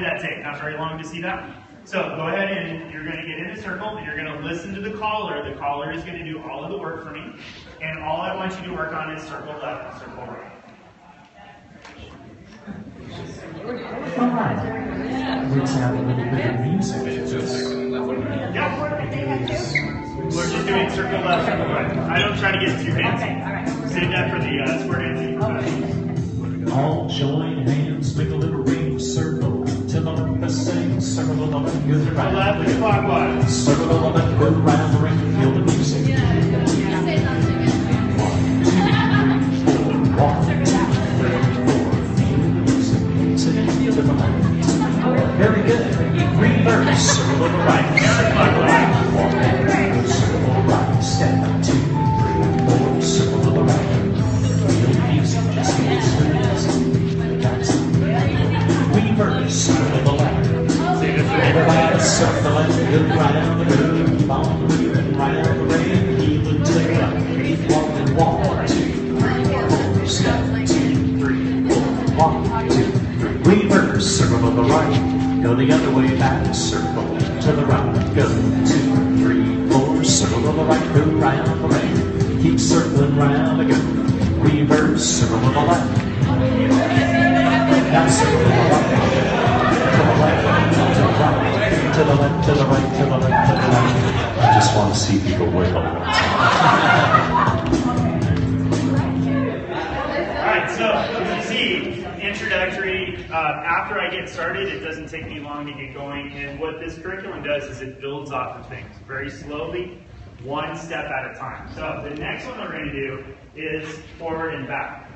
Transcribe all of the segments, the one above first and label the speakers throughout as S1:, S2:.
S1: did that take? Not very long to see that? So go ahead and you're going to get in a circle and you're going to listen to the caller. The caller is going to do all of the work for me. And all I want you to work on is circle left, circle right.
S2: Alright. Let's have a little bit of music.
S1: Yeah. We're just doing circle left, circle right. I don't try to get too fancy. Save that for the square dancing professionals.
S2: All join hands, make a little ring circle. Till the left sing, circle the left, good right.
S1: Left is clockwise.
S2: Circle the left, good round the ring, feel the music. 1, 2, 3, 4. Very good. Reverse. Circle to the right. Walk back. Circle to the right. Step 2, 3, 4. Circle to the right. Feel the music. Just get serious. That's it. Reverse. Circle to the left. Everybody circle the left. Good right out the good. Keep on moving right out the way. Heel to the left. Keep walking. Walk. 1, 2, 3, 4. Step 2, 3, 4. 1, 2, 3. Reverse. Circle to the right. Go the other way back, circle to the right, go 2, 3, 4, circle to the right, go round the right, keep circling round and go, reverse, circle to the left, now circle to the right, to the left, to the right, to the left, to the right, to the left, to the right. I just want to see people wiggle.
S1: Alright, so as you see, introductory, after I get started, it doesn't take me long to get going, and what this curriculum does is it builds off of things very slowly, one step at a time. So the next one we're going to do is forward and back.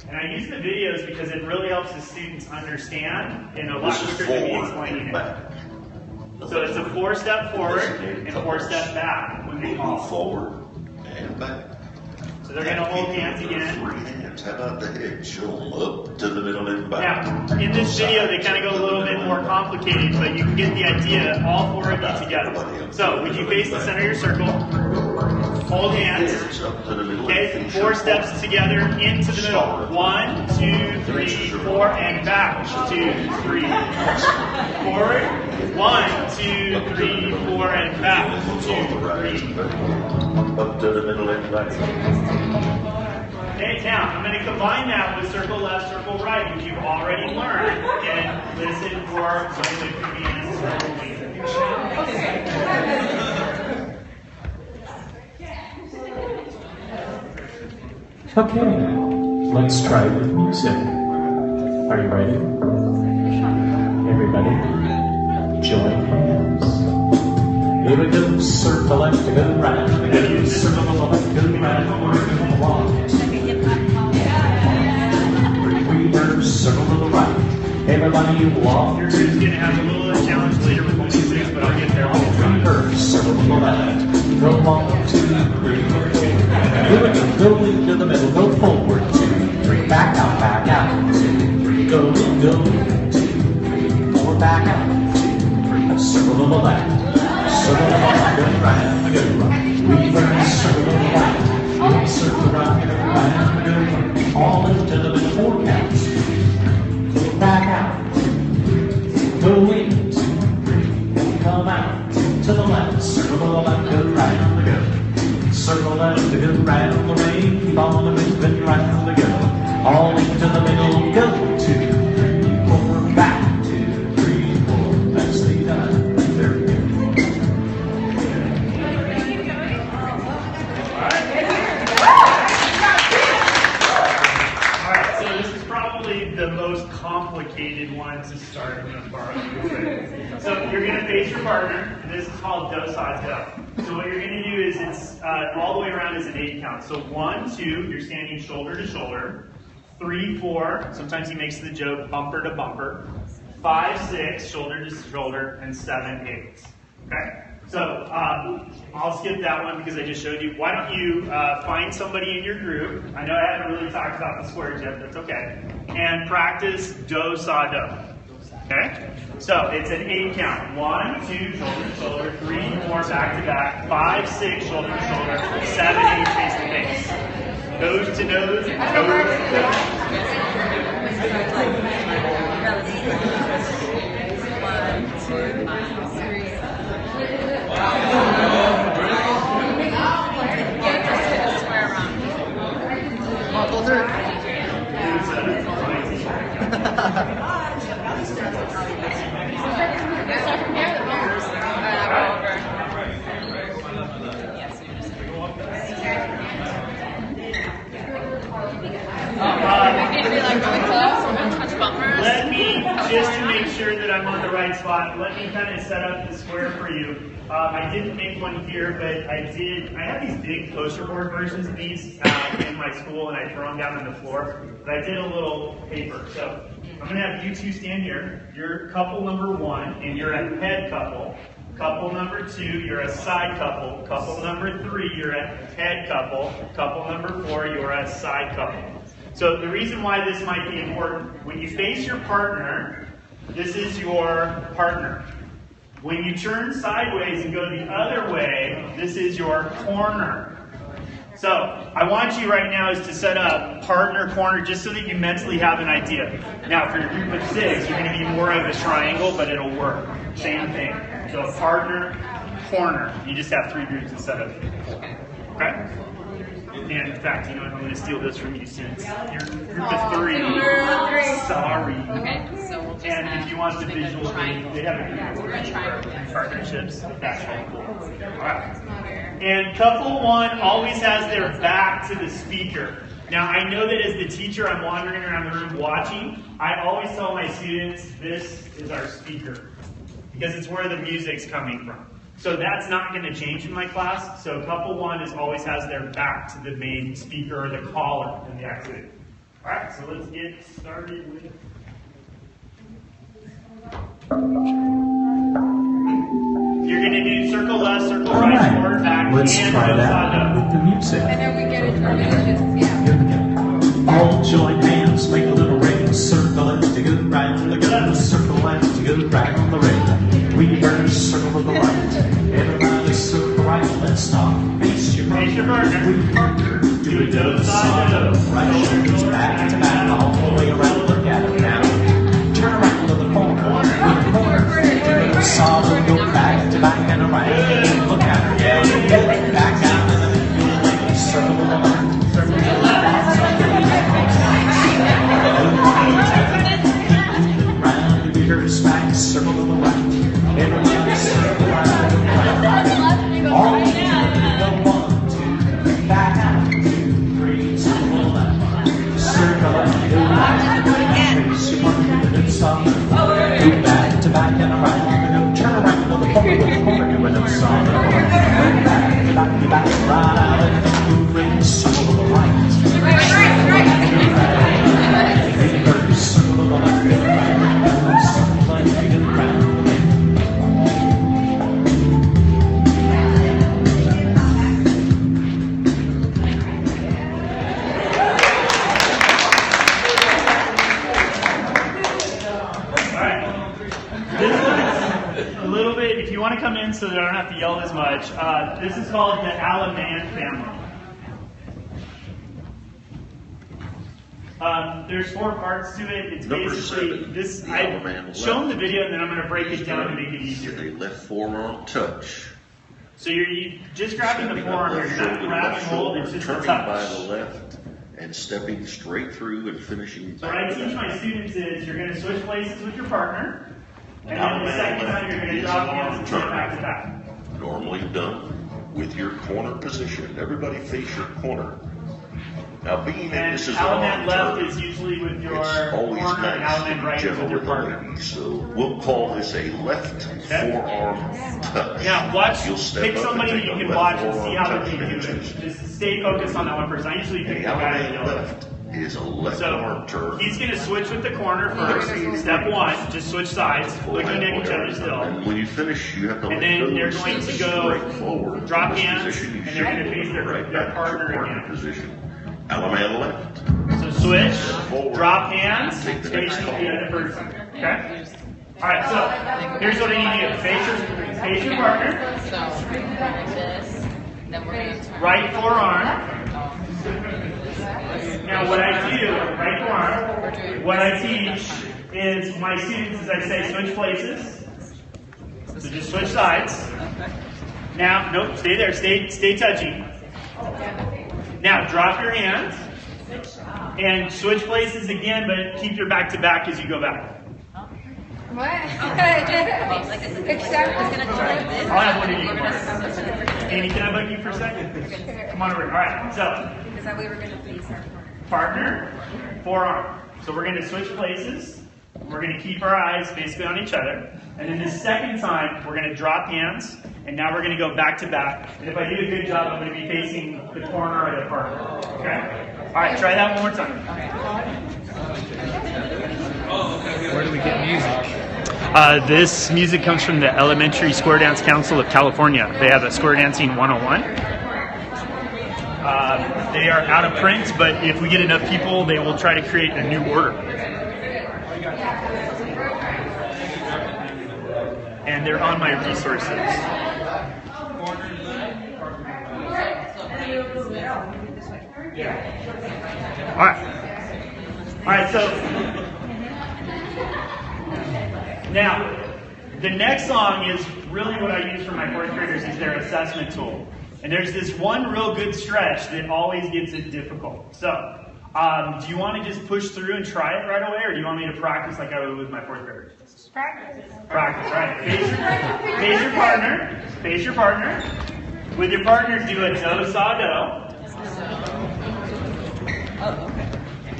S1: And I use the videos because it really helps the students understand in a lot quicker than me explaining it. So it's a 4-step forward and 4-step back when they call.
S3: Forward and back.
S1: So they're going to hold hands again.
S3: How about the head? Show them up to the middle and back.
S1: Now, in this video, they kind of go a little bit more complicated, but you can get the idea, all 4 of you together. So, would you face the center of your circle? Hold hands. Okay, 4 steps together into the middle. 1, 2, 3, 4, and back. 2, 3. Forward. 1, 2, 3, 4, and back. 2, 3.
S3: Up to the middle and back.
S1: Okay, now I'm going to combine that with circle left, circle right, which you've already learned, and listen for when it could be in a circle
S2: Okay, let's try with music. Are you ready? Everybody, join hands. Here we go, circle left, go right. Circle left, go right. 1, 2, 3, reverse, circle to the right. Everybody walk.
S1: You're going to have a little challenge later with the music, but I'll get there all the time.
S2: Reverse, circle to the left. Go 1, 2, 3, 4. Here we go, go into the middle, go forward, 2, 3, back out, 2, 3, go in, 2, 3, 4, back out, 2, 3, circle to the left. Circle to the left, go right, go right. Reverse, circle to the right. Circle right, go right, go right. All into the middle, 4 counts. Back out. Go in, 2, 3, come out. To the left, circle to the left, go right, go. Circle left, go round the way. Keep on the moving round the go. All into the middle, go. 2, 3, 4, back. 2, 3, 4. Nicely done. Very good.
S1: The most complicated one to start. I'm going to borrow you. So you're going to face your partner. And this is called do, sa, do. So what you're going to do is it's all the way around is an 8 count. So 1, 2, you're standing shoulder to shoulder. 3, 4, sometimes he makes the joke bumper to bumper. 5, 6, shoulder to shoulder, and 7, 8. Okay? So I'll skip that one because I just showed you. Why don't you find somebody in your group? I know I haven't really talked about the squares yet, that's okay. And practice do, sa, do. Okay? So it's an 8 count. 1, 2, shoulder to shoulder. 3, 4, back to back. 5, 6, shoulder to shoulder. 7, 8, face to face. Nose to nose, and toes to toes. Let me, just to make sure that I'm on the right spot, let me kind of set up the square for you. I didn't make one here, but I have these big poster board versions of these in my school, and I throw them down on the floor. But I did a little paper. So I'm going to have you two stand here. You're couple number 1, and you're a head couple. Couple number 2, you're a side couple. Couple number 3, you're a head couple. Couple number 4, you're a side couple. So the reason why this might be important, when you face your partner, this is your partner. When you turn sideways and go the other way, this is your corner. So I want you right now is to set up partner, corner, just so that you mentally have an idea. Now for your group of 6, you're going to be more of a triangle, but it'll work. Same thing. So partner, corner. You just have 3 groups instead of 4. Okay? And in fact, you know what? I'm going to steal this from you since you're group of 3. Sorry.
S4: Okay, so we'll just
S1: and if you want the visual, they have a group partnerships. That's really cool. All right. And couple 1 always has their back to the speaker. Now, I know that as the teacher, I'm wandering around the room watching. I always tell my students, this is our speaker, because it's where the music's coming from. So that's not going to change in my class. So couple 1 always has their back to the main speaker or the caller in the activity. All right, so let's get started with. You're going to do circle left, circle right, forward, back,
S2: let's
S1: and
S2: try
S1: go
S2: that
S1: side up.
S2: with the music.
S4: And then we get into our musicians, yeah.
S2: Here we go. All join hands, make a little ring, circle left to go right on the go, circle left to go right on the ring. We first circle to the right, everybody circle right, let's stop. Face your partner, we partner, do a do side to right shoulders back to back, all the way around, look at it now. Turn around to the corner, do a solid, go back to back and around, look at her, yeah, get back out in the middle, circle to the left, circle to the left, circle to the left, round, reverse back, circle to the right, everybody circle around, all the way to go 1, 2, back out, 2, 3, circle to the left, circle up, go back, face your partner, do something, go back to back and around, turn around to the corner, do a solid, back to back, right out, and move ring, circle to the right, reverse, circle to the left, circle left, to the right.
S1: If you want to come in so that I don't have to yell as much, this is called the Alaman family. There's 4 parts to it. It's
S3: Number
S1: basically
S3: 7,
S1: this.
S3: the
S1: I've
S3: Alaman
S1: shown the
S3: left.
S1: video and then I'm going to break it down to make it easier.
S3: A left forearm touch.
S1: So you're just grabbing the
S3: Stepping up
S1: forearm.
S3: left
S1: You're not
S3: shoulder,
S1: grabbing
S3: left
S1: hold.
S3: shoulder,
S1: It's just a
S3: turning
S1: touch.
S3: by the left and stepping straight through and finishing
S1: So what
S3: back
S1: I
S3: to
S1: teach
S3: back.
S1: my students is you're going to switch places with your partner, and then the
S3: Alaman
S1: second time
S3: left
S1: you're going to
S3: is
S1: drop
S3: an
S1: hands and turn
S3: arm
S1: back to
S3: turn.
S1: back.
S3: Normally done with your corner position. Everybody face your corner. Now, being that
S1: And
S3: this is an
S1: Alaman
S3: arm
S1: left
S3: turn,
S1: is usually with your
S3: it's always
S1: corner, and
S3: nice to
S1: Alaman
S3: be
S1: right is
S3: gentle
S1: with your
S3: with the
S1: partner.
S3: ladies. So we'll call this a left
S1: Okay.
S3: forearm touch.
S1: Now watch,
S3: You'll step
S1: pick
S3: up
S1: somebody
S3: and
S1: that you
S3: take a
S1: can
S3: left
S1: watch and see
S3: forearm
S1: how
S3: touch
S1: they do it.
S3: finish.
S1: Just stay focused on that one person. I usually pick
S3: The
S1: the guy in the
S3: Alaman
S1: yellow.
S3: left is a left arm
S1: So
S3: turn.
S1: he's going to switch with the corner first. Step 1, just switch sides, looking at each other still.
S3: And when you finish, you have to
S1: And
S3: let
S1: then
S3: go
S1: they're
S3: and
S1: going
S3: step
S1: to go
S3: straight forward.
S1: drop
S3: From this
S1: hands,
S3: position, you
S1: and they're going to
S3: should
S1: face
S3: go
S1: their
S3: right back to
S1: partner
S3: your
S1: again.
S3: position. Alaman left.
S1: So switch,
S3: Forward.
S1: drop hands,
S3: Take the
S1: face
S3: next
S1: the
S3: call.
S1: other person. Okay? Alright, so here's what I need you to do. Face your partner,
S4: So, like this, then we're going to turn.
S1: right forearm. Now what I do, right forearm, what I teach is my students, as I say, switch places. So just switch sides. Now, nope, stay there, stay touching. Now drop your hands and switch places again, but keep your back to back as you go back.
S5: What?
S1: I'll have one of you. Amy, can I bug you for a second? Come on over. All right. So
S5: Because we were going to face our corner.
S1: partner, forearm. So we're going to switch places. We're going to keep our eyes basically on each other. And then the second time, we're going to drop hands. And now we're going to go back to back. And if I do a good job, I'm going to be facing the corner or the partner. Okay? All right, try that one more time.
S5: Where do we get music?
S1: This music comes from the Elementary Square Dance Council of California. They have a Square Dancing 101. They are out of print, but if we get enough people, they will try to create a new order. And they're on my resources. All right, so now the next song is really what I use for my fourth graders is their assessment tool. And there's this one real good stretch that always gets it difficult. So, do you want to just push through and try it right away, or do you want me to practice like I would with my fourth graders? Practice, right. Face your partner. Face your partner. With your partner, do a do, sa, do.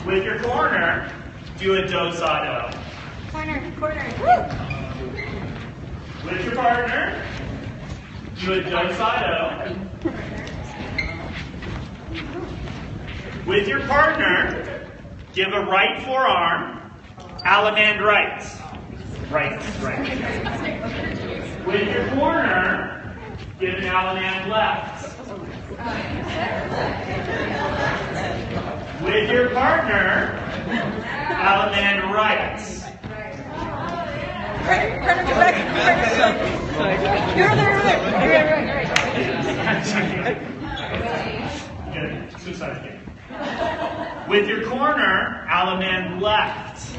S1: With your corner, do a do, sa, do.
S6: Corner.
S1: With your partner, do a do, sa, do. With your partner, give a right forearm, Allemande right. Right. With your corner, give an Allemande left. With your partner, Allemande right. Good. Switch sides again. With your corner, Allemande left.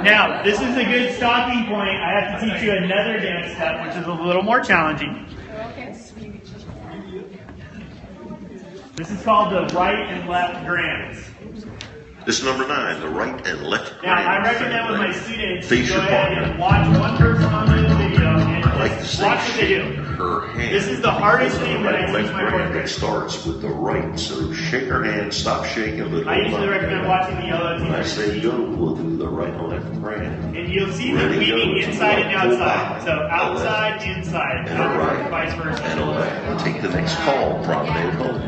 S1: Now, this is a good stopping point. I have to teach you another dance step, which is a little more challenging. This is called the right and left grands.
S3: This is number 9, the right and left.
S1: Now, I recommend with my students to
S3: Face
S1: go
S3: your
S1: ahead
S3: partner.
S1: and watch one person on the video and
S3: I like to
S1: just
S3: say
S1: watch what they
S3: shake
S1: do.
S3: her hand.
S1: This is the hardest thing that I
S3: Right,
S1: teach
S3: left
S1: my fourth
S3: hand. It
S1: graders.
S3: starts with the right. So shake her hand, stop shaking, but
S1: I usually recommend watching the yellow
S3: When I
S1: teacher.
S3: say go, we'll do the right and left grand.
S1: And you'll see them
S3: Ready,
S1: weaving
S3: go.
S1: inside and
S3: Pull
S1: outside.
S3: back.
S1: So outside, inside,
S3: And a right.
S1: vice
S3: And a
S1: versa.
S3: left. Take the next call, promenade home.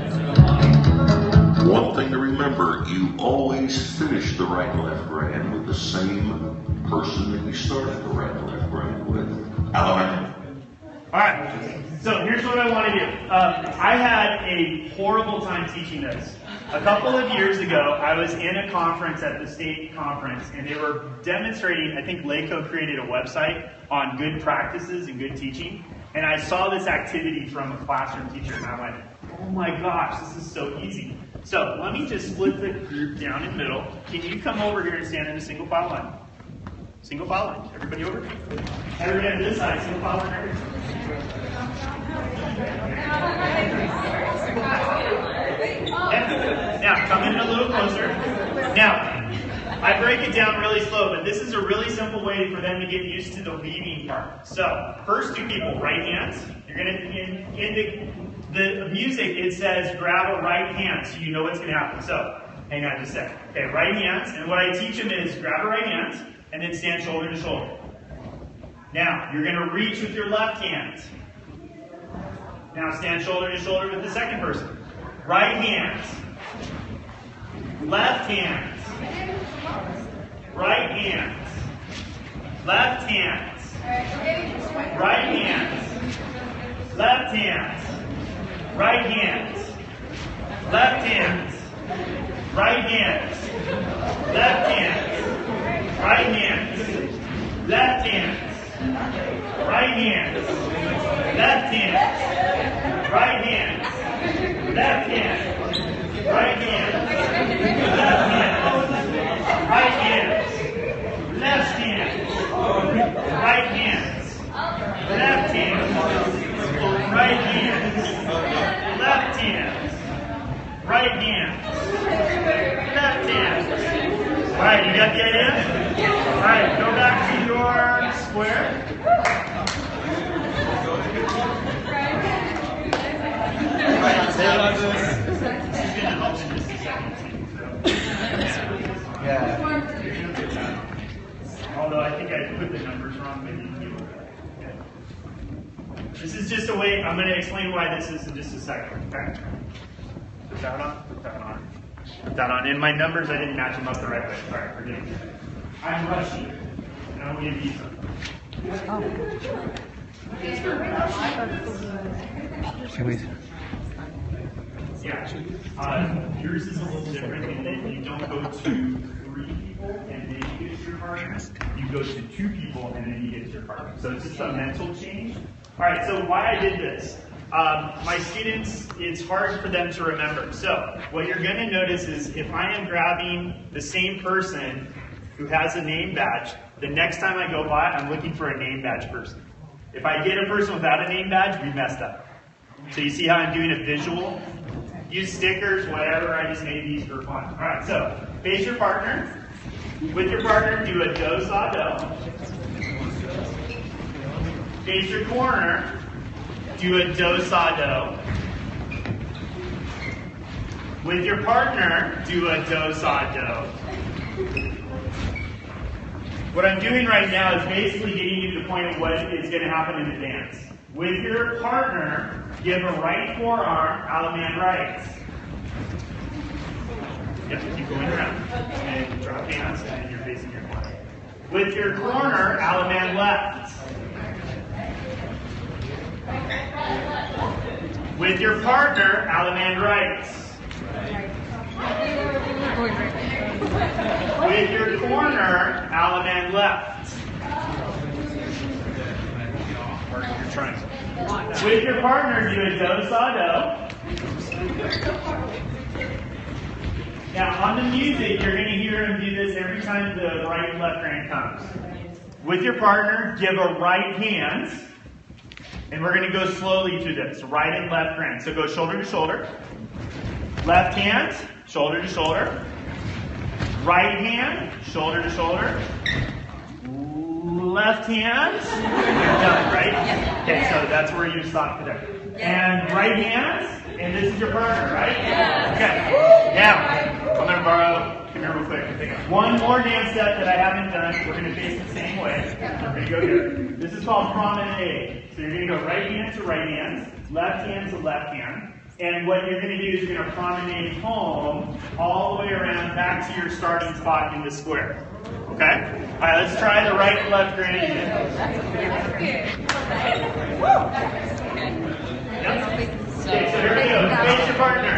S3: One thing to remember, you always finish the right and left grand with the same person that you started the right and left grand with. Alabama.
S1: All right. So here's what I want to do. I had a horrible time teaching this. A couple of years ago, I was in a conference at the state conference, and they were demonstrating, I think LACO created a website on good practices and good teaching. And I saw this activity from a classroom teacher, and I went, oh my gosh, this is so easy. So let me just split the group down in the middle. Can you come over here and stand in a single file line? Single file line. Everybody over? Everybody on this side, single file line. Now, come in a little closer. Now, I break it down really slow, but this is a really simple way for them to get used to the weaving part. So, first two people, right hands. You're going to, in the music, it says grab a right hand, so you know what's going to happen. So, hang on just a second. Okay, right hands, and what I teach them is grab a right hand, and then stand shoulder to shoulder. Now, you're going to reach with your left hand. Now, stand shoulder to shoulder with the second person. Right hand. Left hand. Right hand. Left hand. Right hand. Left hand. Right hand. Left hand. Right hand. Left hand. Right hand. Left hand. Right hand. Left hand. Right hand. Left hand. Right hand. Left hand. Right hand. Left hand. Right hand. Left hand. Right hand. Left hand. Right hand. Left hand. All right, you got the idea? All right, go back to your square. This is going to help in just a second, too. So.
S5: Yeah.
S1: Although I think I put the numbers wrong, maybe you can give it back. Okay. This is just a way, I'm going to explain why this is in just a second. Okay? Put that on, put that on, put that on. And my numbers, I didn't match them up the right way. All right, forgive me. I'm rushing, and I'm going to give you some.
S5: Can we?
S1: Yeah. Yours is a little different in that you don't go to 3 people and then you get to your partner. You go to 2 people and then you get to your partner. So it's just a mental change. All right, so why I did this. My students, it's hard for them to remember. So what you're going to notice is if I am grabbing the same person who has a name badge, the next time I go by, I'm looking for a name badge person. If I get a person without a name badge, we messed up. So you see how I'm doing a visual? Use stickers, whatever, I just made these for fun. All right, so face your partner. With your partner, do a do, sa, do. Face your corner, do a do, sa, do. With your partner, do a do, sa, do. What I'm doing right now is basically getting you to the point of what is going to happen in the dance. With your partner, give a right forearm, a la man right. Yep, keep going around. And drop hands, and you're facing your corner. With your corner, a la man left. With your partner, a la man right. With your corner, a la man left. You're trying. With your partner, do a do, sa, do. Now, on the music, you're going to hear him do this every time the right and left hand comes. With your partner, give a right hand. And we're going to go slowly through this. Right and left hand. So go shoulder to shoulder. Left hand, shoulder to shoulder. Right hand, shoulder to shoulder. Left hand. You're done, right? Okay, so that's where you stop today. And right hand, and this is your partner, right? Okay. Now, I'm going to borrow, come here real quick. One more dance step that I haven't done. We're going to face the same way. We're going to go here. This is called promenade. So you're going to go right hand to right hand, left hand to left hand. And what you're going to do is you're going to promenade home all the way around back to your starting spot in the square. Okay? All right, let's try the right and left gradient. Okay, so here we go. Face your partner.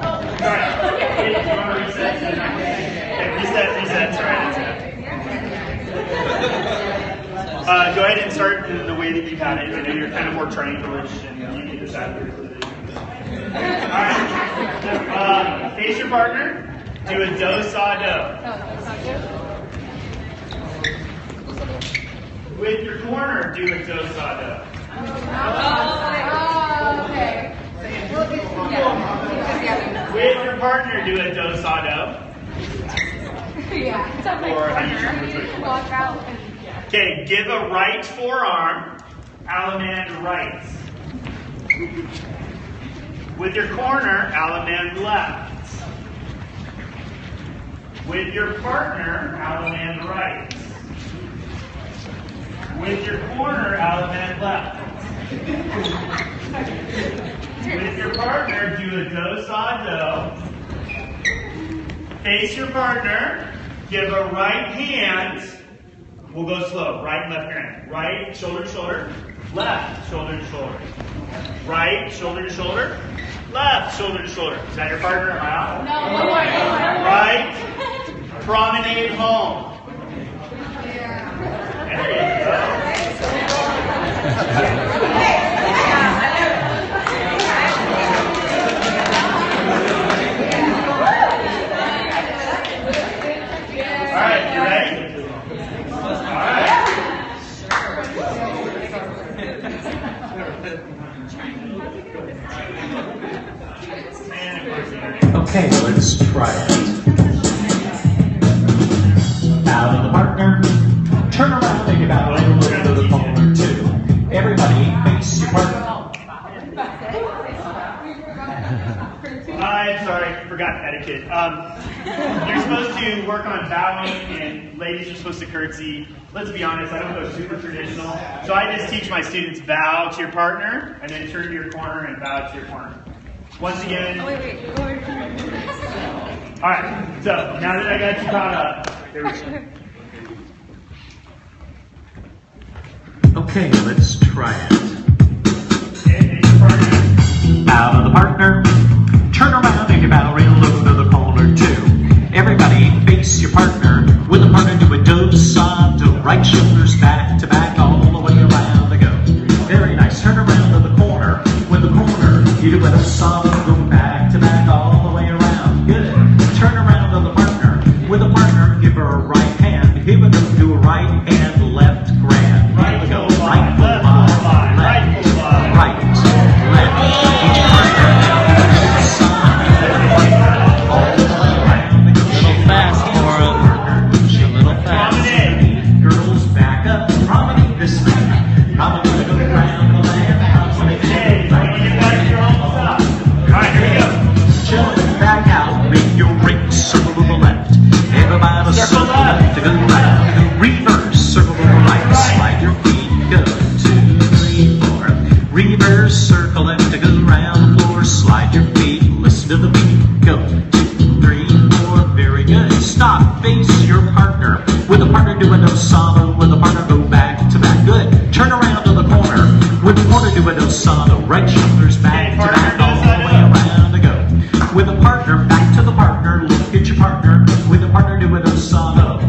S1: All right. Hey, do you want to reset? Okay, reset. Sorry, that's it. Go ahead and start in the way that you've had it. I know you're kind of more triangular and you need this after. Alright, face your partner, do a do, sa, do. With your corner, do a do, sa, do.
S4: okay.
S1: With your partner, do a do, sa, do.
S4: Yeah.
S1: Or how you choose to walk out. Okay, give a right forearm, a la man right. With your corner, a la man left. With your partner, a la man right. With your corner, a la man left. With your partner, do a do, sa, do. Face your partner, give a right hand. We'll go slow. Right and left hand. Right, shoulder to shoulder. Left, shoulder to shoulder. Right, shoulder to shoulder. Left, shoulder to shoulder. Is that your partner? Am I out?
S4: No, one more.
S1: Right, promenade home. There you go. All right, you ready? All right.
S2: Okay, let's try it. Out of the partner. Turn around and give out a little bit of the forward too. Everybody face your partner.
S1: sorry, forgot etiquette. You're supposed to work on bowing, and ladies are supposed to curtsy. Let's be honest, I don't go super traditional. So I just teach my students bow to your partner, and then turn to your corner and bow to your corner. Once again.
S4: Wait. Go over.
S1: All right, so now that I got you caught up, there we go.
S2: Okay, let's try it.
S1: Okay, face your partner.
S2: Bow to the partner. Turn around and you bow real low to the corner too. Everybody face your partner. With a partner do a do-sa-do. Right shoulders back to back all the way around to go. Very nice. Turn around to the corner. With the corner you do a do-sa-do. Go back to back all the way around. Good. Turn around to the partner. With a partner give her a right hand. Here we go. Do a right hand, left grand. Here we go. Right full line. Right full line. Right. Left. Each partner now do a side. All the way around. A little fast for a little fast. Girls back up. Promenade this way. I'm gonna go around the land.
S1: Okay, so when you get back to your own stuff. All right, here we go.
S2: Jump back out. Make your ring. Circle to the left. Everybody circle left to go round. Reverse. Circle to the right. Slide your feet. Go. 2, 3, 4. Reverse. Circle left to go round the floor. Slide your feet. Listen to the beat. Go. 2, 3, 4. Very good. Stop. Face your partner. With a partner do a do-sa-do. With a partner go back to back. Good. Turn around to the corner. With the corner do a do-sa-do. Right shoulders back to back all the way around to go. With a partner back to the partner. Look at your partner. With a partner do a do-sa-do.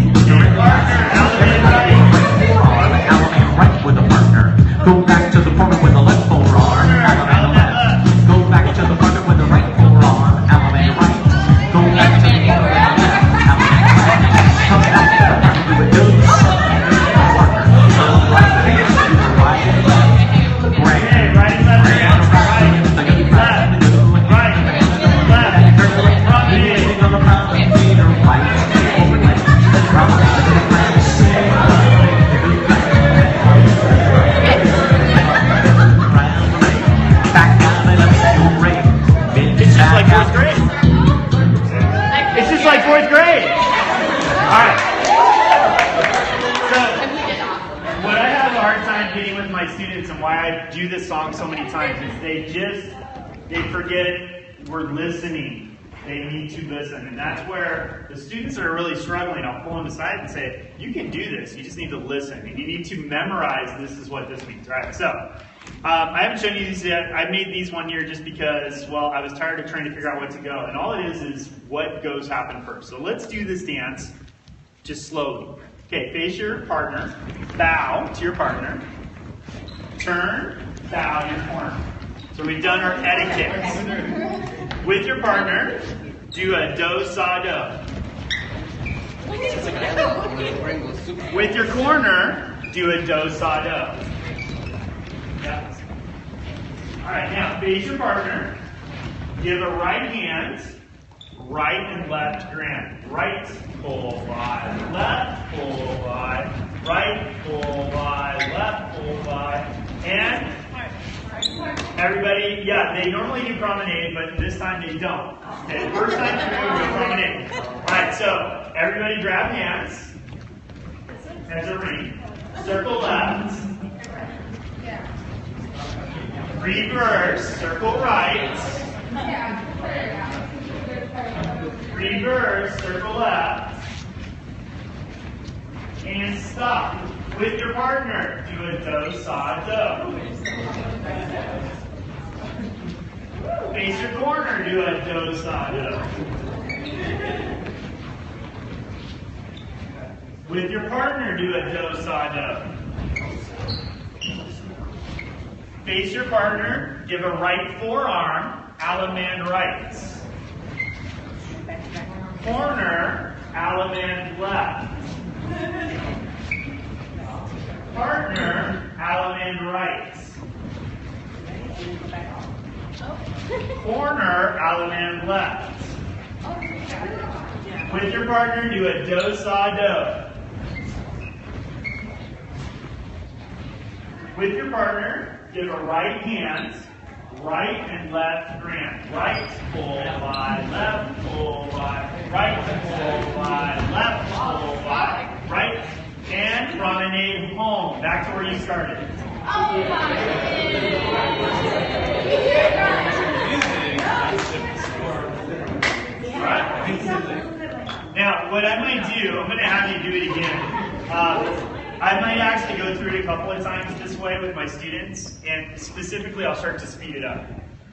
S2: Right with a partner. Go back to the corner with the left forearm. Alabama left. Go back to the partner with the right forearm. Alabama right. Go back to the corner with the left. Alabama left. Come back to the partner with a do-sa-do. Partner. Go right hand to the right and left. Grand.
S1: Okay, right and left. Right, left, left, promenade.
S2: On the promenade or right. Overnight. Promenade to the grand stand.
S1: It's just like fourth grade. It's just like fourth grade. All right. So, what I have a hard time getting with my students and why I do this song so many times is they forget we're listening. They need to listen. And that's where the students that are really struggling, I'll pull them aside and say, you can do this. You just need to listen. And you need to memorize this is what this means. Right? So, I haven't shown you these yet. I made these one year just because, well, I was tired of trying to figure out what to go. And all it is what goes happen first. So let's do this dance just slowly. Okay, face your partner. Bow to your partner. Turn, bow to your corner. So we've done our etiquette. With your partner, do a do-sa-do. With your corner, do a do-sa-do. Yeah. All right, now face your partner. Give a right hand, right and left grand. Right, pull by, left, pull by, right, pull by, left, pull by, and everybody, yeah, they normally do promenade, but this time they don't. Okay, the first time through, we do promenade. All right, so everybody grab hands as a ring. Circle left. Reverse, circle right. Reverse, circle left. And stop. With your partner, do a do-sa-do. Face your corner, do a do-sa-do. With your partner, do a do-sa-do. Face your partner, give a right forearm, Alaman right. Corner, Alaman left. Partner, Alaman right. Corner, Alaman left. With your partner, do a do-sa-do. With your partner, give a right hand, Right and left grand. Right, pull by, left, pull by, right, pull by, left, pull by, right, and promenade home. Back to where you started. Right? Now, what I might do, I'm going to have you do it again. I might actually go through it a couple of times this way with my students, and specifically I'll start to speed it up.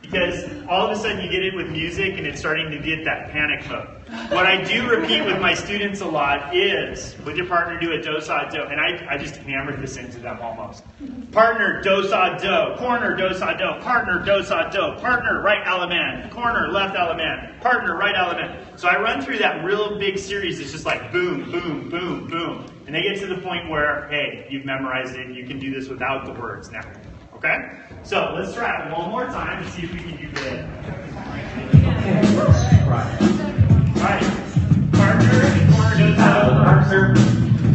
S1: Because all of a sudden you get it with music and it's starting to get that panic mode. What I do repeat with my students a lot is, with your partner, do a do-sa-do. And I just hammered this into them almost. Partner, do-sa-do. Corner, do-sa-do. Partner, do-sa-do. Partner, right element. Corner, left element. Partner, right element. So I run through that real big series. It's just like boom, boom, boom, boom. And they get to the point where, hey, you've memorized it. You can do this without the words now. Okay? So let's try it one more time and see if we can do good.
S2: Right.
S1: Alright. Partner, corner, do-sa-do.
S2: Partner,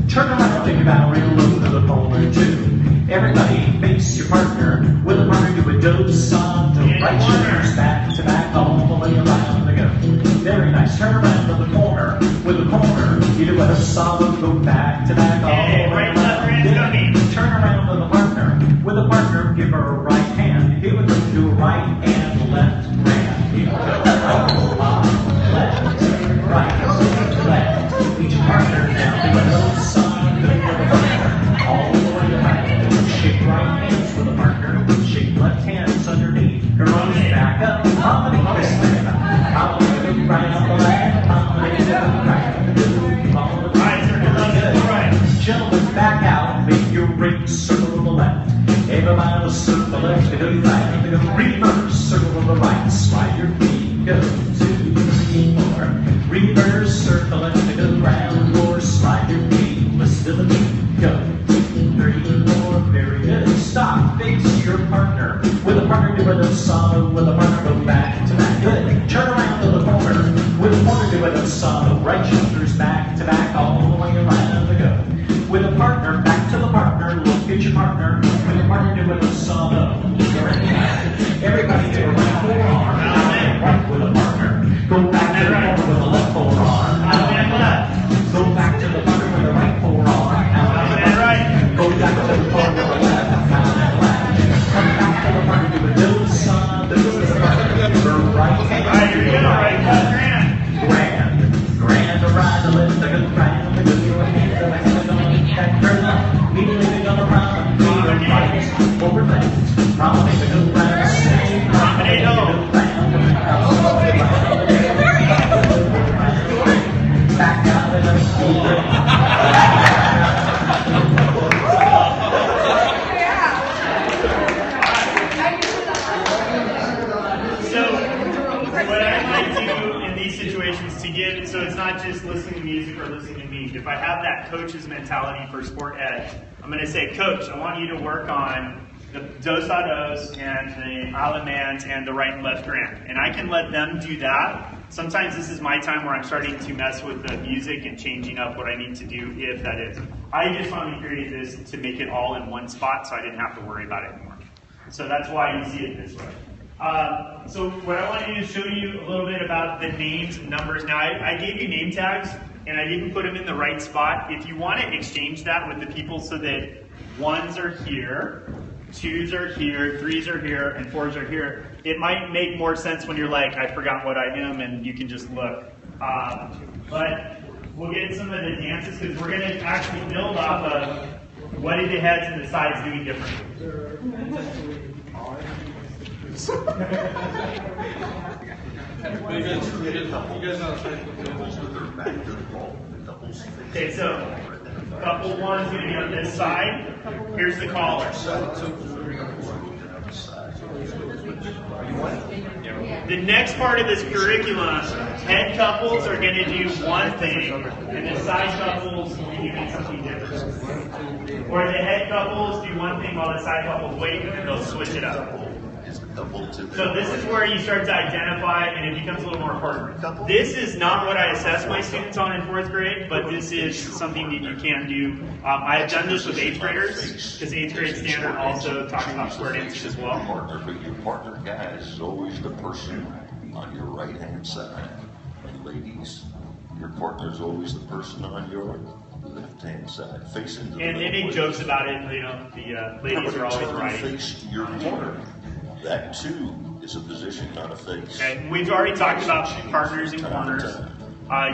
S2: turn around, take your bow real low to the corner too. Everybody face your partner. With a partner, do a do-sa-do. Right shoulders back to back, all the way around the go. Very nice. Turn around to the corner. With the corner, you do a solid go back to back, all the way
S1: right,
S2: around.
S1: left, right, coming.
S2: Turn around to the partner. With a partner, give her a right hand. Here we go, do a right and left hand. Here we go. Left, right, left. Each partner now, do a do-sa-do with the partner. All the way around. Shake right hands with the partner. Shake left hands underneath. Girls back up. Harmony, twist them. Harmony, right on the left. Harmony, right on the good. Follow the right, good. Gentlemen, back out. Make your ring circle to the left. Everybody will circle the left, go right, go reverse, circle to the right, slide your feet, go 2, 3, 4. Reverse, circle left, go round, 4, slide your feet, listen to the beat, go 3, 4, very good. Stop, face your partner. With a partner, do a do-sa-do, with a partner, go back to back, good. Turn around to the corner. With a corner, do a do-sa-do, right shoulders back to back, all the way around the go. With a partner, back to the partner, look at your partner. With a partner, do a do-sa-do. Everybody do a right forearm, out and right with a partner. Go back to the corner with a left forearm, out and left. Go back to the partner with a right forearm, out and right. Go back to the corner with a left, out and left. Come back to the partner, do a do-sa-do with the partner. Your right hand.
S1: Alright, here we go. Right, left, grand.
S2: Grand, grand, to right, to left, to go grand, to go your hand, to hand, to go back, turn up, immediately go around, to the right, over left, promenade, to go round, same, promenade, to go round, back out, and then
S1: So, what I might do in these situations to give, so it's not just listening to music or listening to me. If I have that coach's mentality for sport ed, I'm going to say, Coach, I want you to work on the do-sa-dos and the alemans and the right and left grand. And I can let them do that. Sometimes this is my time where I'm starting to mess with the music and changing up what I need to do, if that is. I just want to create this to make it all in one spot so I didn't have to worry about it anymore. So that's why you see it this way. So what I want to do is show you a little bit about the names and numbers. Now I gave you name tags and I didn't put them in the right spot. If you want to exchange that with the people so that 1s are here, 2s are here, 3s are here, and 4s are here, it might make more sense when you're like, I forgot what I am, and you can just look. But we'll get some of the dances because we're going to actually build off of what are the heads and the sides doing differently. Okay, so couple 1's going to be on this side. Here's the collar. The next part of this curriculum, head couples are going to do one thing, and the side couples will be doing something different. Or the head couples do one thing while the side couples wait, and they'll switch it up.
S3: is the couple to the
S1: So this is where you start to identify, and it becomes a little more important. This is not what I assess my students on in 4th grade, but this is something that you can do. I have done this with 8th graders, because 8th grade standard also talks about square dancing as well.
S3: Partner, but your partner, guys, is always the person on your right-hand side. And ladies, your partner is always the person on your left-hand side, facing the
S1: And they make jokes about it, you know, the ladies are always right.
S3: Face your corner. That too is a position, not a face.
S1: Okay, we've already talked about partners and corners.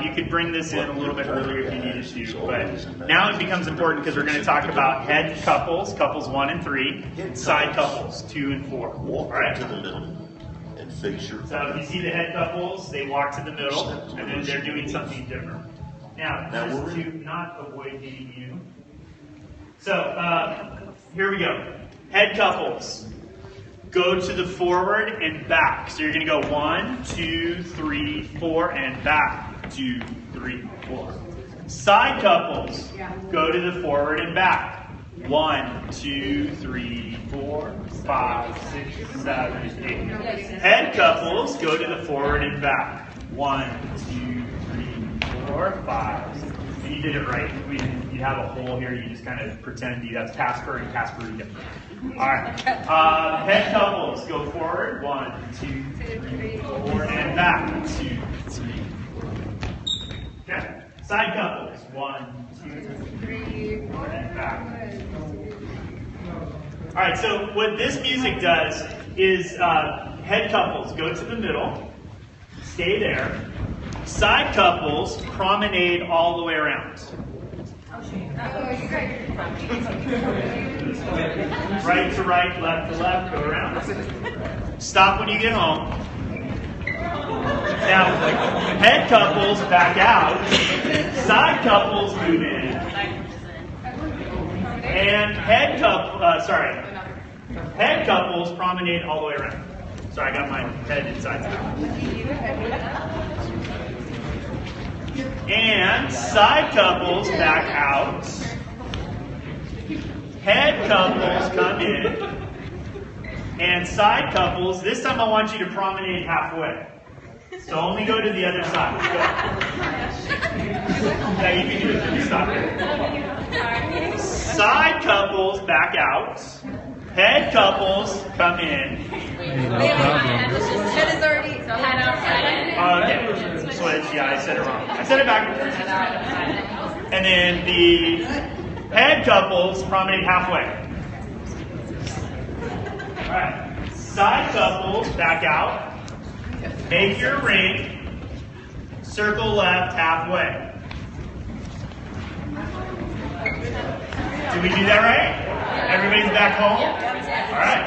S1: You could bring this in a little bit earlier if you needed to, but now it becomes important because we're going to talk about head couples, couples 1 and 3, side couples 2 and 4.
S3: Walk
S1: All right.
S3: to the middle and face your
S1: So if you see the head couples, they walk to the middle, and then they're doing something different. Now, just to not avoid hitting you. So here we go. Head couples. Go to the forward and back. So you're going to go 1, 2, 3, 4, and back. 2, 3, 4. Side couples. Go to the forward and back. 1, 2, 3, 4, 5, 6, 7, 8. Head couples. Go to the forward and back. 1, 2, 3, 4, 5. And you did it right. You have a hole here. You just kind of pretend that's Casper and Casper are different. All right. Head couples. Go forward. 1, 2, 3, 4, and back. 2, 3, 4. Okay. Side couples. 1, 2, 3, 4, and back. All right. So what this music does is head couples go to the middle, stay there. Side couples promenade all the way around. Right to right, left to left, go around. Stop when you get home. Now, head couples back out. Side couples move in. And head couples promenade all the way around. Sorry, I got my head inside out. And side couples back out. Head couples come in. And side couples, this time I want you to promenade halfway. So only go to the other side. Yeah, you can do it. You stop it. Side couples back out. Head couples come in.
S4: Head is already head outside.
S1: Okay. So I said it wrong. I said it backwards. And then the head couples promenade halfway. All right. Side couples back out. Make your ring. Circle left halfway. Did we do that right? Everybody's back home? All right.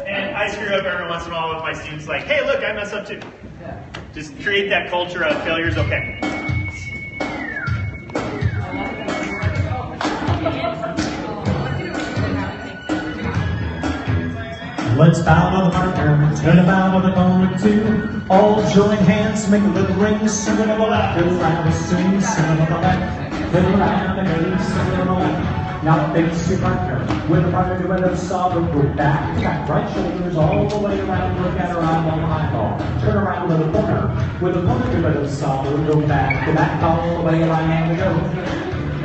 S1: And I screw up every once in a while with my students like, hey, look, I mess up too. Just create that culture of failure is okay.
S2: Let's bow to the partner, turn about on the corner too. All join hands, make a little ring, sing it on the left, little round, sing, sing it on the left, little round, and little sing it on the left. Now face your partner, with a partner to let us solve it, go back, back, right shoulders all the way around, look at her eye on the eyeball. Turn around to the corner, with a partner to let us solve it, go back all the way around and go.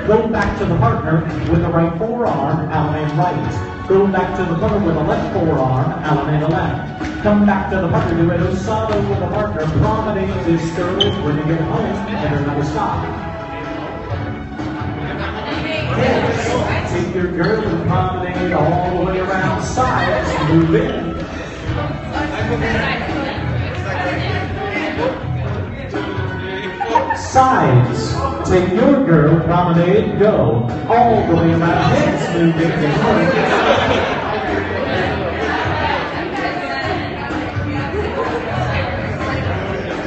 S2: Go back to the partner, with the right forearm, out and right. Go back to the partner with the left forearm, out and left. Come back to the partner, do it solid with the partner. Promenade this girl when you get home, and another stop. Yes. Take your girl and promenade all the way around. Sides, move in. Sides, take your girl, promenade, go. All the way around. Heads, move in.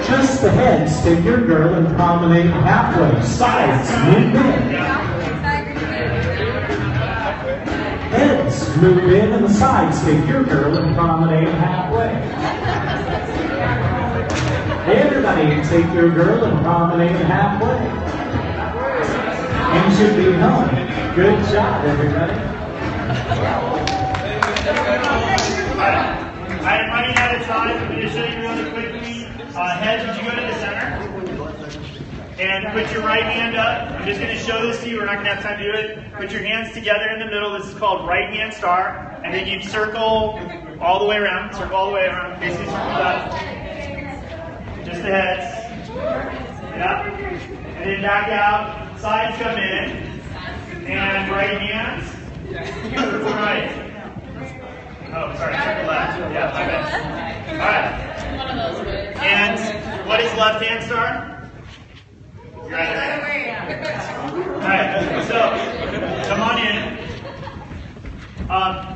S2: Just the heads, take your girl and promenade halfway. Sides, move in. Heads, move in, and the sides, take your girl and promenade halfway. Everybody, take your girl and promenade halfway. You should be home. Good job, everybody.
S1: I'm running out of time. I'm going to show you really quickly. Heads, would you go to the center? And put your right hand up. I'm just going to show this to you. We're not going to have time to do it. Put your hands together in the middle. This is called right hand star. And then you circle all the way around. Circle all the way around. Basically circle up. Just the heads. Yeah. And then back out. Sides come in. And right hands. Right. Oh, sorry. Circle left. Yeah, my bad. All right.
S4: One of those ways.
S1: And what is left hand star? You're right there. Alright, so come on in.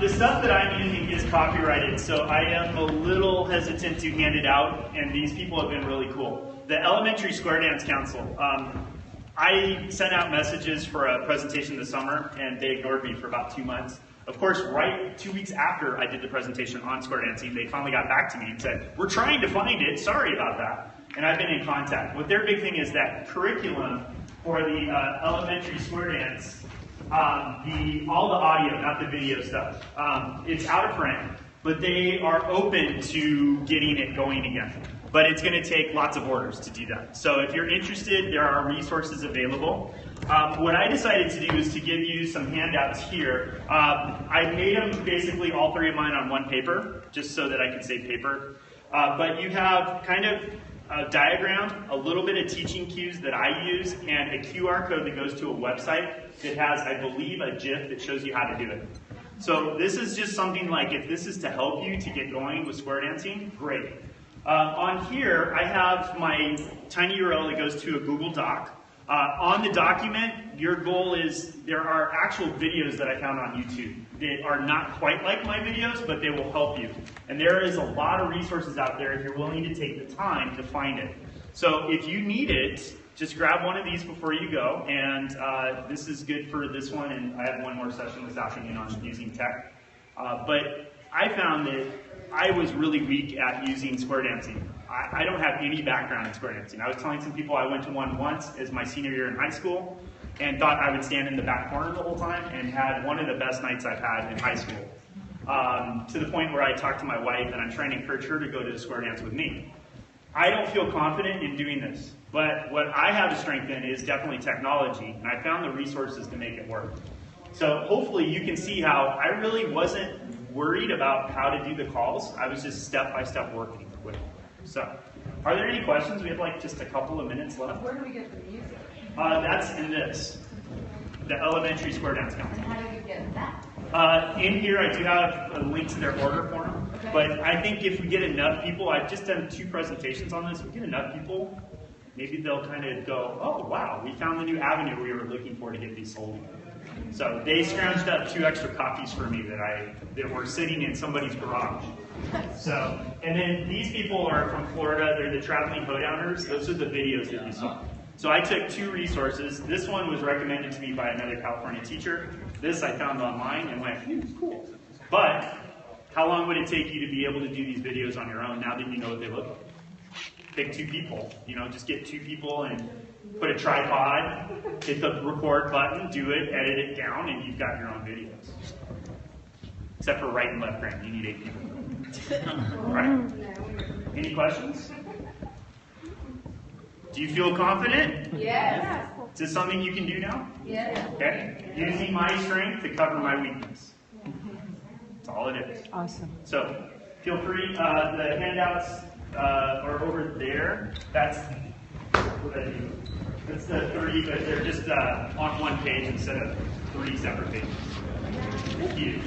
S1: The stuff that I'm using is copyrighted, so I am a little hesitant to hand it out, and these people have been really cool. The Elementary Square Dance Council, I sent out messages for a presentation this summer, and they ignored me for about 2 months. Of course, right 2 weeks after I did the presentation on square dancing, they finally got back to me and said, we're trying to find it, sorry about that. And I've been in contact. What their big thing is that curriculum for the elementary square dance, all the audio, not the video stuff, it's out of print, but they are open to getting it going again. But it's going to take lots of orders to do that. So if you're interested, there are resources available. What I decided to do is to give you some handouts here. I made them basically all three of mine on one paper, just so that I can save paper. But you have kind of a diagram, a little bit of teaching cues that I use, and a QR code that goes to a website that has, I believe, a GIF that shows you how to do it. So this is just something like, if this is to help you to get going with square dancing, great. On here, I have my tiny URL that goes to a Google Doc. On the document, your goal is, there are actual videos that I found on YouTube that are not quite like my videos, but they will help you. And there is a lot of resources out there if you're willing to take the time to find it. So if you need it, just grab one of these before you go, and this is good for this one, and I have one more session this afternoon on using tech. But I found that I was really weak at using square dancing. I don't have any background in square dancing. I was telling some people I went to one once as my senior year in high school and thought I would stand in the back corner the whole time, and had one of the best nights I've had in high school. To the point where I talked to my wife and I'm trying to encourage her to go to the square dance with me. I don't feel confident in doing this, but what I have a strength in is definitely technology, and I found the resources to make it work. So hopefully you can see how I really wasn't worried about how to do the calls. I was just step-by-step working with it. So, are there any questions? We have like just a couple of minutes left.
S6: Where do we get the music?
S1: That's in this, the Elementary Square Dance Council.
S6: And how do we get that?
S1: In here I do have a link to their order form,
S6: Okay.
S1: but I think if we get enough people, I've just done 2 presentations on this, if we get enough people, maybe they'll kind of go, oh wow, we found the new avenue we were looking for to get these sold. So they scrounged up 2 extra copies for me that were sitting in somebody's garage. So, and then these people are from Florida. They're the traveling hoedowners. Those are the videos that you saw. So I took 2 resources. This one was recommended to me by another California teacher. This I found online and went, cool. But how long would it take you to be able to do these videos on your own now that you know what they look like? Pick 2 people. Just get 2 people and put a tripod, hit the record button, do it, edit it down, and you've got your own videos. Except for right and left brain, you need 8 people. Right. Any questions? Do you feel confident?
S6: Yes.
S1: Is this something you can do now?
S6: Yes.
S1: Okay. Using my strength to cover my weakness. That's all it is.
S7: Awesome.
S1: So feel free. The handouts are over there. That's the 3, but they're just on one page instead of 3 separate pages. Thank you.